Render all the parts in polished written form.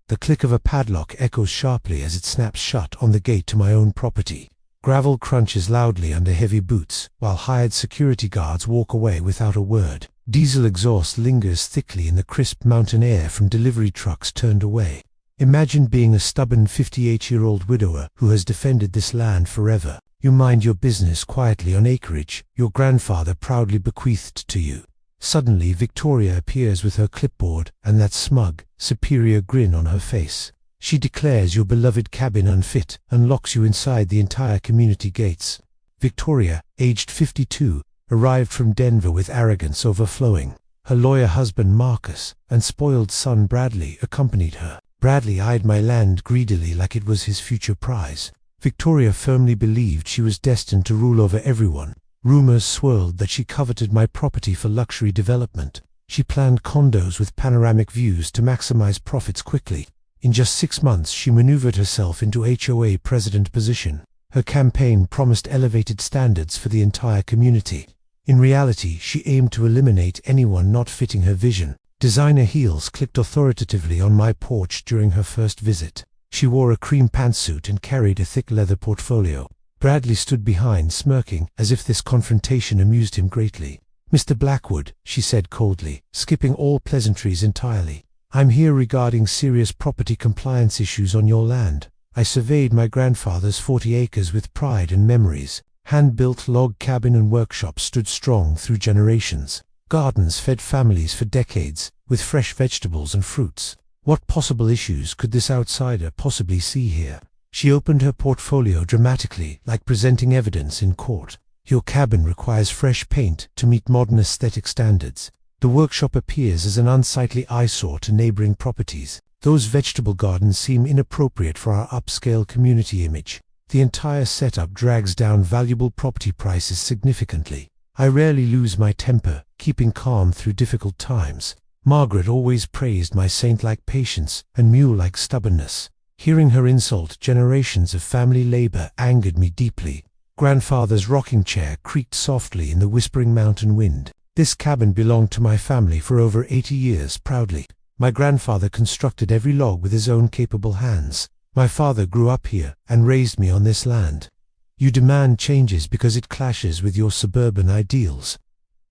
The click of a padlock echoes sharply as it snaps shut on the gate to my own property. Gravel crunches loudly under heavy boots, while hired security guards walk away without a word. Diesel exhaust lingers thickly in the crisp mountain air from delivery trucks turned away. Imagine being a stubborn 58-year-old widower who has defended this land forever. You mind your business quietly on acreage your grandfather proudly bequeathed to you. Suddenly Victoria appears with her clipboard and that smug, superior grin on her face. She declares your beloved cabin unfit and locks you inside the entire community gates. Victoria, aged 52, arrived from Denver with arrogance overflowing. Her lawyer husband Marcus and spoiled son Bradley accompanied her. Bradley eyed my land greedily like it was his future prize. Victoria firmly believed she was destined to rule over everyone. Rumors swirled that she coveted my property for luxury development. She planned condos with panoramic views to maximize profits quickly. In just 6 months she maneuvered herself into HOA president position. Her campaign promised elevated standards for the entire community. In reality, she aimed to eliminate anyone not fitting her vision. Designer heels clicked authoritatively on my porch during her first visit. She wore a cream pantsuit and carried a thick leather portfolio. Bradley stood behind, smirking, as if this confrontation amused him greatly. "Mr. Blackwood," she said coldly, skipping all pleasantries entirely. "I'm here regarding serious property compliance issues on your land. I surveyed my grandfather's 40 acres with pride and memories. Hand-built log cabin and workshop stood strong through generations. Gardens fed families for decades, with fresh vegetables and fruits. What possible issues could this outsider possibly see here?" She opened her portfolio dramatically, like presenting evidence in court. "Your cabin requires fresh paint to meet modern aesthetic standards. The workshop appears as an unsightly eyesore to neighboring properties. Those vegetable gardens seem inappropriate for our upscale community image. The entire setup drags down valuable property prices significantly. I rarely lose my temper, keeping calm through difficult times. Margaret always praised my saint-like patience and mule-like stubbornness. Hearing her insult generations of family labor angered me deeply. Grandfather's rocking chair creaked softly in the whispering mountain wind. This cabin belonged to my family for over 80 years proudly. My grandfather constructed every log with his own capable hands. My father grew up here and raised me on this land. You demand changes because it clashes with your suburban ideals."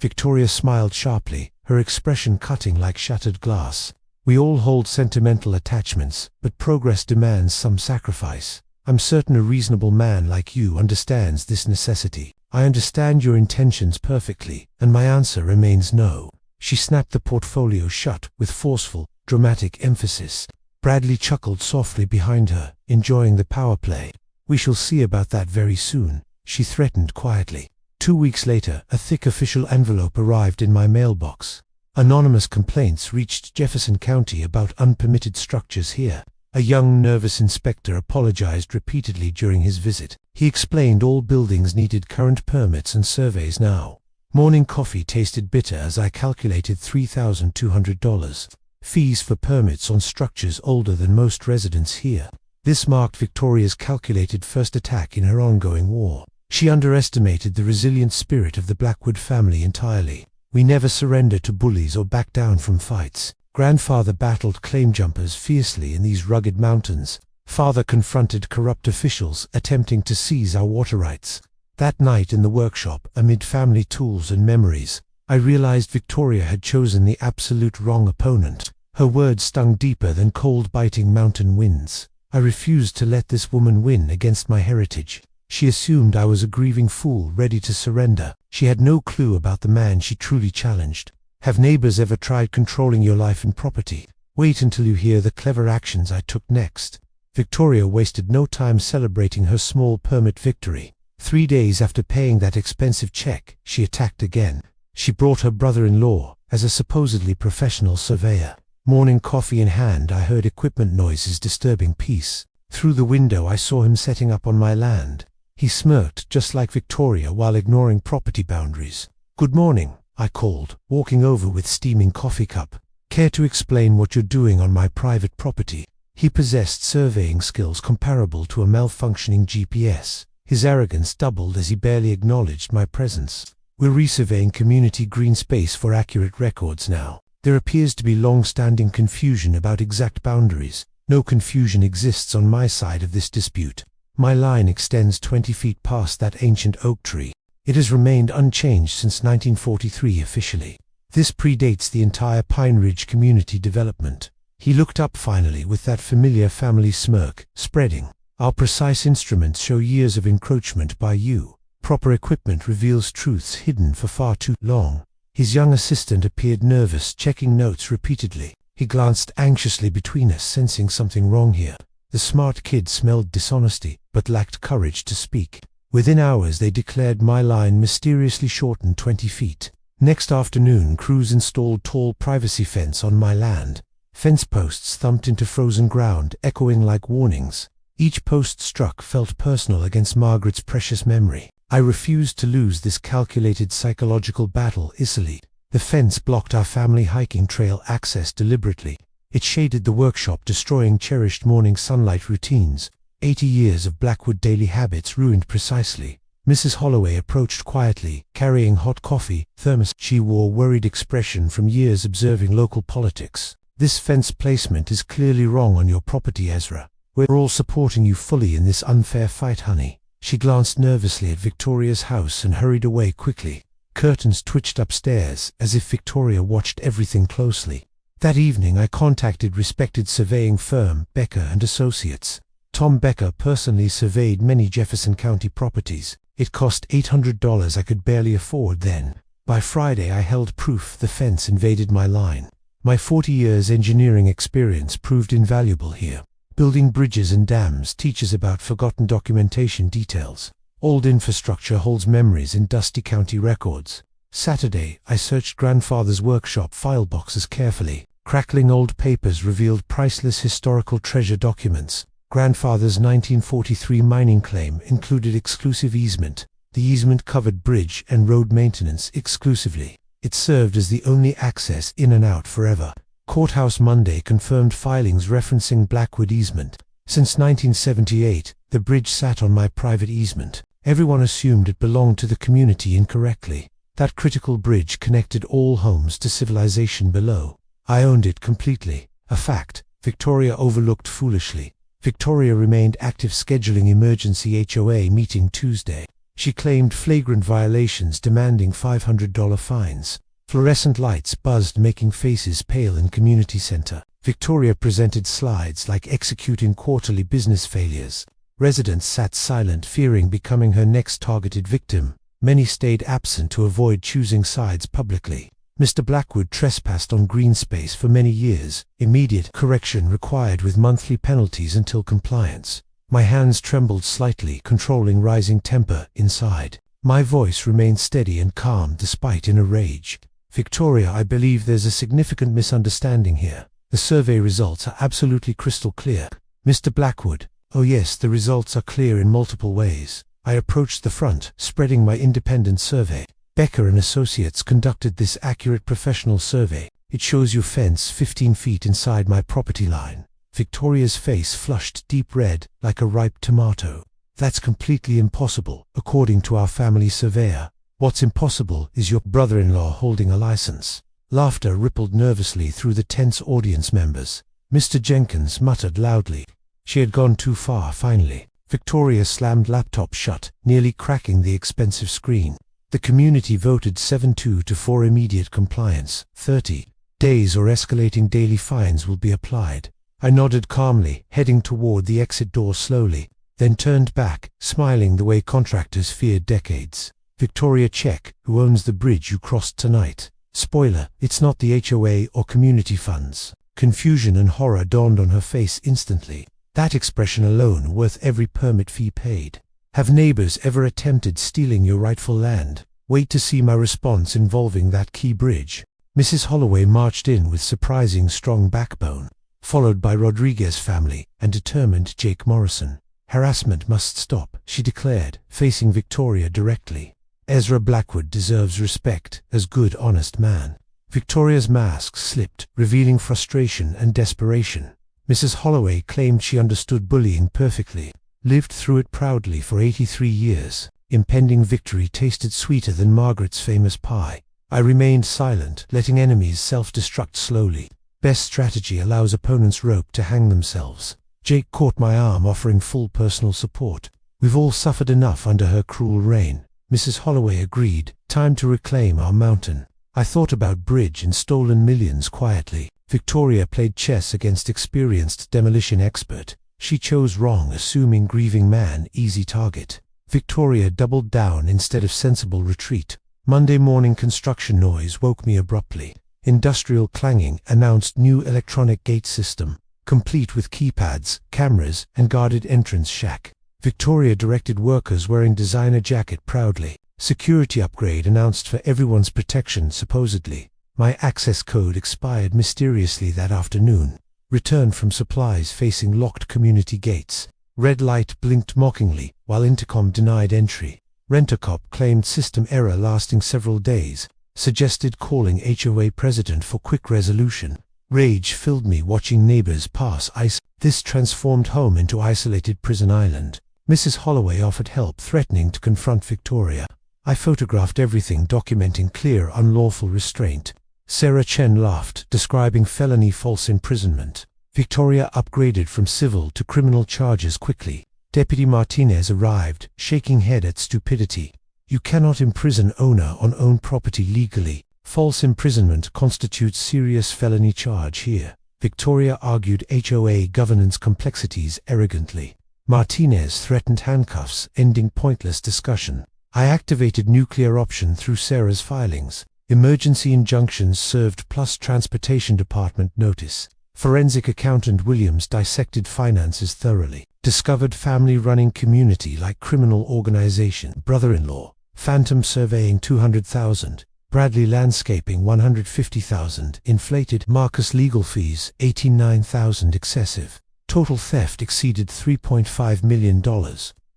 Victoria smiled sharply, her expression cutting like shattered glass. "We all hold sentimental attachments, but progress demands some sacrifice. I'm certain a reasonable man like you understands this necessity. I understand your intentions perfectly, and my answer remains no." She snapped the portfolio shut with forceful, dramatic emphasis. Bradley chuckled softly behind her, enjoying the power play. "We shall see about that very soon," she threatened quietly. 2 weeks later, a thick official envelope arrived in my mailbox. Anonymous complaints reached Jefferson County about unpermitted structures here. A young, nervous inspector apologized repeatedly during his visit. He explained all buildings needed current permits and surveys now. Morning coffee tasted bitter as I calculated $3,200. Fees for permits on structures older than most residents here. This marked Victoria's calculated first attack in her ongoing war. She underestimated the resilient spirit of the Blackwood family entirely. We never surrendered to bullies or backed down from fights. Grandfather battled claim jumpers fiercely in these rugged mountains. Father confronted corrupt officials attempting to seize our water rights. That night in the workshop, amid family tools and memories, I realized Victoria had chosen the absolute wrong opponent. Her words stung deeper than cold biting mountain winds. I refused to let this woman win against my heritage. She assumed I was a grieving fool ready to surrender. She had no clue about the man she truly challenged. Have neighbors ever tried controlling your life and property? Wait until you hear the clever actions I took next. Victoria wasted no time celebrating her small permit victory. 3 days after paying that expensive check, she attacked again. She brought her brother-in-law as a supposedly professional surveyor. Morning coffee in hand, I heard equipment noises disturbing peace. Through the window I saw him setting up on my land. He smirked just like Victoria while ignoring property boundaries. "Good morning," I called, walking over with steaming coffee cup. "Care to explain what you're doing on my private property?" He possessed surveying skills comparable to a malfunctioning GPS. His arrogance doubled as he barely acknowledged my presence. "We're resurveying community green space for accurate records now. There appears to be long-standing confusion about exact boundaries. No confusion exists on my side of this dispute. My line extends 20 feet past that ancient oak tree. It has remained unchanged since 1943 officially. This predates the entire Pine Ridge community development. He looked up finally with that familiar family smirk, spreading. Our precise instruments show years of encroachment by you. Proper equipment reveals truths hidden for far too long. His young assistant appeared nervous, checking notes repeatedly. He glanced anxiously between us, sensing something wrong here. The smart kid smelled dishonesty, but lacked courage to speak. Within hours they declared my line mysteriously shortened 20 feet. Next afternoon crews installed tall privacy fence on my land. Fence posts thumped into frozen ground, echoing like warnings. Each post struck felt personal against Margaret's precious memory. I refused to lose this calculated psychological battle easily. The fence blocked our family hiking trail access deliberately. It shaded the workshop, destroying cherished morning sunlight routines. 80 years of Blackwood daily habits ruined precisely. Mrs. Holloway approached quietly, carrying hot coffee, thermos. She wore worried expression from years observing local politics. This fence placement is clearly wrong on your property, Ezra. We're all supporting you fully in this unfair fight, honey. She glanced nervously at Victoria's house and hurried away quickly. Curtains twitched upstairs, as if Victoria watched everything closely. That evening I contacted respected surveying firm, Becker & Associates. Tom Becker personally surveyed many Jefferson County properties. It cost $800 I could barely afford then. By Friday I held proof the fence invaded my line. My 40 years engineering experience proved invaluable here. Building bridges and dams teaches about forgotten documentation details. Old infrastructure holds memories in dusty county records. Saturday, I searched grandfather's workshop file boxes carefully. Crackling old papers revealed priceless historical treasure documents. Grandfather's 1943 mining claim included exclusive easement. The easement covered bridge and road maintenance exclusively. It served as the only access in and out forever. Courthouse Monday confirmed filings referencing Blackwood easement. Since 1978, the bridge sat on my private easement. Everyone assumed it belonged to the community incorrectly. That critical bridge connected all homes to civilization below. I owned it completely. A fact Victoria overlooked foolishly. Victoria remained active, scheduling emergency HOA meeting Tuesday. She claimed flagrant violations demanding $500 fines. Fluorescent lights buzzed, making faces pale in community center. Victoria presented slides like executing quarterly business failures. Residents sat silent, fearing becoming her next targeted victim. Many stayed absent to avoid choosing sides publicly. Mr. Blackwood trespassed on green space for many years. Immediate correction required with monthly penalties until compliance. My hands trembled slightly, controlling rising temper inside. My voice remained steady and calm despite inner rage. Victoria, I believe there's a significant misunderstanding here. The survey results are absolutely crystal clear. Mr. Blackwood, oh yes, the results are clear in multiple ways. I approached the front, spreading my independent survey. Becker & Associates conducted this accurate professional survey. It shows your fence 15 feet inside my property line. Victoria's face flushed deep red, like a ripe tomato. That's completely impossible, according to our family surveyor. What's impossible is your brother-in-law holding a license. Laughter rippled nervously through the tense audience members. Mr. Jenkins muttered loudly. She had gone too far, finally. Victoria slammed laptop shut, nearly cracking the expensive screen. The community voted 7-2 to 4 immediate compliance. 30 days or escalating daily fines will be applied. I nodded calmly, heading toward the exit door slowly, then turned back, smiling the way contractors feared decades. Victoria, check, who owns the bridge you crossed tonight? Spoiler, it's not the HOA or community funds. Confusion and horror dawned on her face instantly. That expression alone worth every permit fee paid. Have neighbors ever attempted stealing your rightful land? Wait to see my response involving that key bridge. Mrs. Holloway marched in with surprising strong backbone, followed by Rodriguez family and determined Jake Morrison. Harassment must stop, she declared, facing Victoria directly. Ezra Blackwood deserves respect as good, honest man. Victoria's mask slipped, revealing frustration and desperation. Mrs. Holloway claimed she understood bullying perfectly, lived through it proudly for 83 years. Impending victory tasted sweeter than Margaret's famous pie. I remained silent, letting enemies self-destruct slowly. Best strategy allows opponents rope to hang themselves. Jake caught my arm, offering full personal support. We've all suffered enough under her cruel reign. Mrs. Holloway agreed. Time to reclaim our mountain. I thought about bridge and stolen millions quietly. Victoria played chess against experienced demolition expert. She chose wrong, assuming grieving man easy target. Victoria doubled down instead of sensible retreat. Monday morning construction noise woke me abruptly. Industrial clanging announced new electronic gate system, complete with keypads, cameras, and guarded entrance shack. Victoria directed workers wearing designer jacket proudly. Security upgrade announced for everyone's protection supposedly. My access code expired mysteriously that afternoon. Returned from supplies facing locked community gates. Red light blinked mockingly, while intercom denied entry. Rent-a-cop claimed system error lasting several days. Suggested calling HOA president for quick resolution. Rage filled me watching neighbors pass ice. This transformed home into isolated prison island. Mrs. Holloway offered help, threatening to confront Victoria. I photographed everything, documenting clear unlawful restraint. Sarah Chen laughed, describing felony false imprisonment. Victoria upgraded from civil to criminal charges quickly. Deputy Martinez arrived, shaking head at stupidity. You cannot imprison owner on own property legally. False imprisonment constitutes serious felony charge here. Victoria argued HOA governance complexities arrogantly. Martinez threatened handcuffs, ending pointless discussion. I activated nuclear option through Sarah's filings. Emergency injunctions served plus transportation department notice. Forensic accountant Williams dissected finances thoroughly. Discovered family-running community like criminal organization. Brother-in-law. Phantom surveying $200,000. Bradley landscaping $150,000. Inflated. Marcus legal fees $89,000 excessive. Total theft exceeded $3.5 million.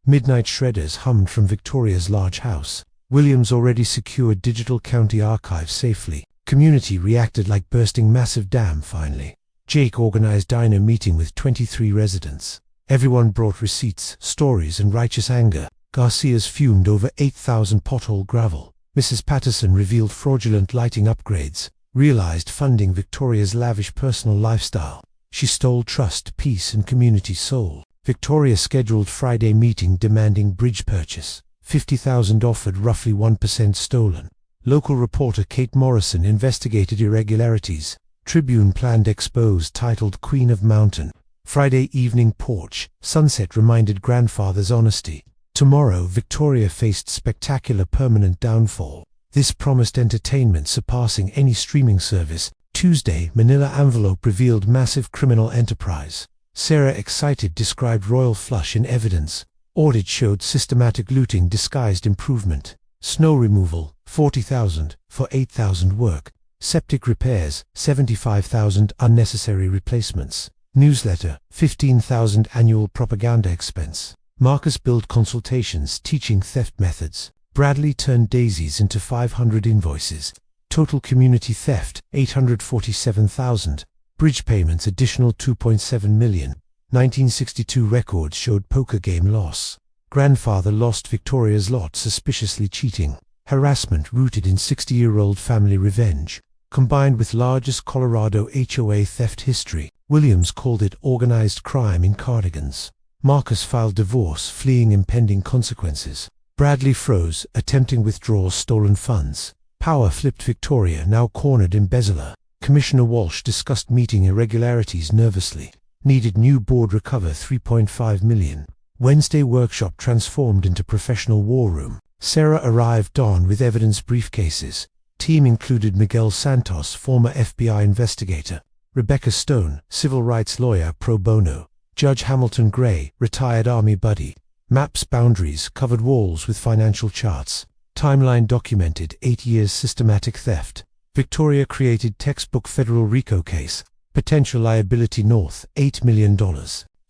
Midnight shredders hummed from Victoria's large house. Williams already secured digital county archives safely. Community reacted like bursting massive dam finally. Jake organized diner meeting with 23 residents. Everyone brought receipts, stories, and righteous anger. Garcia's fumed over 8,000 pothole gravel. Mrs. Patterson revealed fraudulent lighting upgrades. Realized funding Victoria's lavish personal lifestyle. She stole trust, peace, and community soul. Victoria scheduled Friday meeting demanding bridge purchase. $50,000 offered, roughly 1% stolen. Local reporter Kate Morrison investigated irregularities. Tribune planned expose titled Queen of Mountain. Friday evening porch. Sunset reminded grandfather's honesty. Tomorrow Victoria faced spectacular permanent downfall. This promised entertainment surpassing any streaming service. Tuesday, Manila envelope revealed massive criminal enterprise. Sarah, excited, described royal flush in evidence. Audit showed systematic looting disguised improvement. Snow removal, $40,000 for $8,000 work. Septic repairs, $75,000 unnecessary replacements. Newsletter, $15,000 annual propaganda expense. Marcus billed consultations teaching theft methods. Bradley turned daisies into 500 invoices. Total community theft, $847,000. Bridge payments additional $2.7 million. 1962 records showed poker game loss. Grandfather lost Victoria's lot suspiciously cheating. Harassment rooted in 60-year-old family revenge. Combined with largest Colorado HOA theft history, Williams called it organized crime in cardigans. Marcus filed divorce, fleeing impending consequences. Bradley froze, attempting withdrawal stolen funds. Power flipped Victoria, now cornered embezzler. Commissioner Walsh discussed meeting irregularities nervously. Needed new board, recover $3.5 million. Wednesday workshop transformed into professional war room. Sarah arrived dawn with evidence briefcases. Team included Miguel Santos, former FBI investigator. Rebecca Stone, civil rights lawyer pro bono. Judge Hamilton Gray, retired Army buddy. Maps boundaries, covered walls with financial charts. Timeline documented 8 years systematic theft. Victoria created textbook federal RICO case. Potential liability north, $8 million.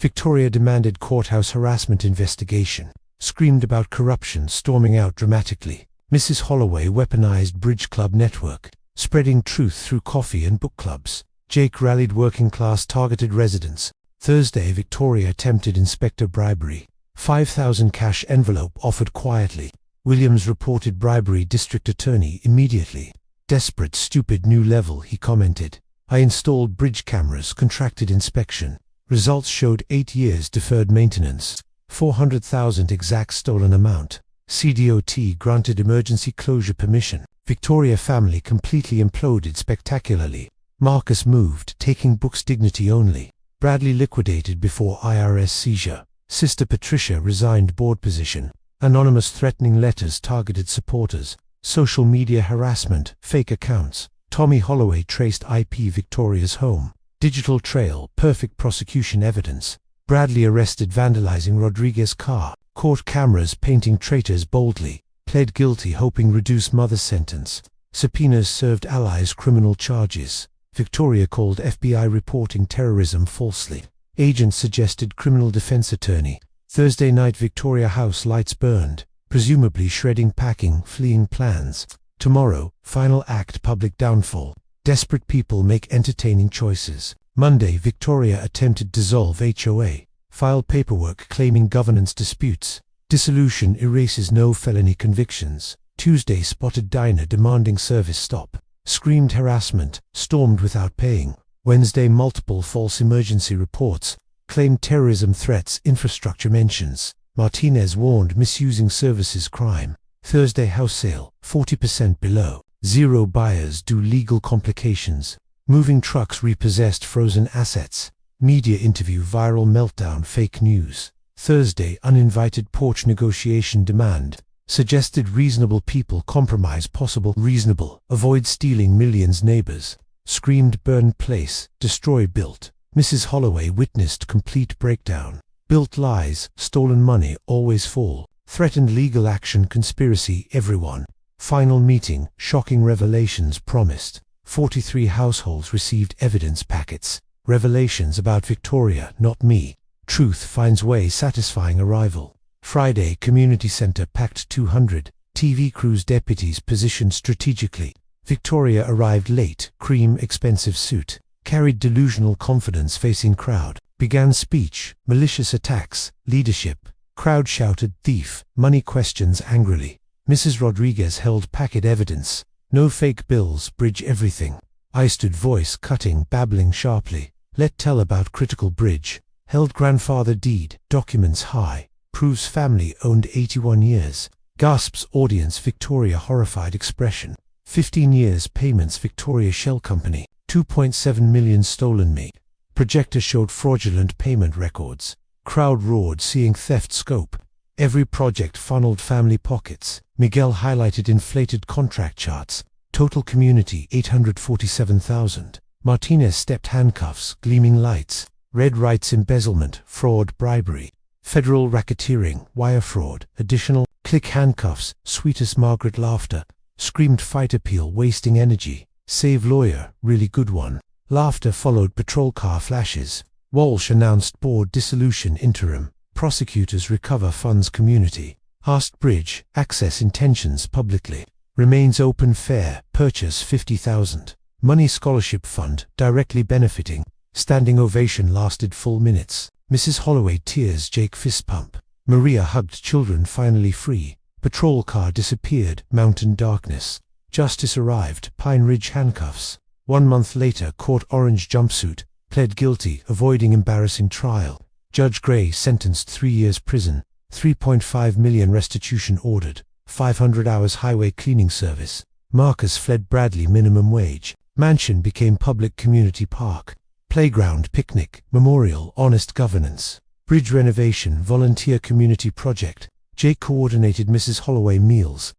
Victoria demanded courthouse harassment investigation. Screamed about corruption, storming out dramatically. Mrs. Holloway weaponized Bridge Club network. Spreading truth through coffee and book clubs. Jake rallied working class targeted residents. Thursday, Victoria attempted inspector bribery. $5,000 cash envelope offered quietly. Williams reported bribery district attorney immediately. Desperate, stupid new level, he commented. I installed bridge cameras, contracted inspection. Results showed 8 years deferred maintenance, 400,000 exact stolen amount. CDOT granted emergency closure permission. Victoria family completely imploded spectacularly. Marcus moved, taking books dignity only. Bradley liquidated before IRS seizure. Sister Patricia resigned board position. Anonymous threatening letters targeted supporters. Social media harassment, fake accounts. Tommy Holloway traced IP Victoria's home. Digital trail, perfect prosecution evidence. Bradley arrested vandalizing Rodriguez's car. Court cameras painting traitors boldly. Pled guilty hoping reduce mother's sentence. Subpoenas served allies criminal charges. Victoria called FBI reporting terrorism falsely. Agent suggested criminal defense attorney. Thursday night Victoria house lights burned, presumably shredding packing, fleeing plans. Tomorrow, final act public downfall. Desperate people make entertaining choices. Monday Victoria attempted dissolve HOA. Filed paperwork claiming governance disputes. Dissolution erases no felony convictions. Tuesday spotted diner demanding service stop. Screamed harassment, stormed without paying. Wednesday multiple false emergency reports. Claimed terrorism threats, infrastructure mentions. Martinez warned misusing services crime. Thursday house sale, 40% below. Zero buyers due legal complications. Moving trucks repossessed frozen assets. Media interview viral meltdown fake news. Thursday uninvited porch negotiation demand. Suggested reasonable people compromise possible reasonable. Avoid stealing millions neighbors. Screamed burn place, destroy built. Mrs. Holloway witnessed complete breakdown. Built lies, stolen money always fall. Threatened legal action conspiracy everyone. Final meeting, shocking revelations promised. 43 households received evidence packets. Revelations about Victoria, not me. Truth finds way satisfying arrival. Friday community center packed 200. TV crews deputies positioned strategically. Victoria arrived late, cream expensive suit. Carried delusional confidence facing crowd. Began speech, malicious attacks, leadership. Crowd shouted thief, money questions angrily. Mrs. Rodriguez held packet evidence. No fake bills, bridge everything. I stood voice cutting, babbling sharply. Let tell about critical bridge. Held grandfather deed, documents high. Proves family owned 81 years. Gasps audience Victoria horrified expression. 15 years payments Victoria Shell Company. 2.7 million stolen me. Projector showed fraudulent payment records. Crowd roared seeing theft scope. Every project funneled family pockets. Miguel highlighted inflated contract charts. Total community 847,000. Martinez stepped handcuffs, gleaming lights. Red rights embezzlement, fraud, bribery. Federal racketeering, wire fraud, additional. Click handcuffs, sweetest Margaret laughter. Screamed fight appeal wasting energy. Save lawyer, really good one. Laughter followed patrol car flashes. Walsh announced board dissolution interim. Prosecutors recover funds community. Asked bridge, access intentions publicly. Remains open fair, purchase 50,000. Money scholarship fund, directly benefiting. Standing ovation lasted full minutes. Mrs. Holloway tears Jake fist pump. Maria hugged children finally free. Patrol car disappeared, mountain darkness. Justice arrived, Pine Ridge handcuffs. 1 month later court orange jumpsuit. Pled guilty, avoiding embarrassing trial. Judge Gray sentenced 3 years prison. 3.5 million restitution ordered. 500 hours highway cleaning service. Marcus fled Bradley minimum wage. Mansion became public community park. Playground, picnic, memorial, honest governance. Bridge renovation, volunteer community project. Jake coordinated Mrs. Holloway meals.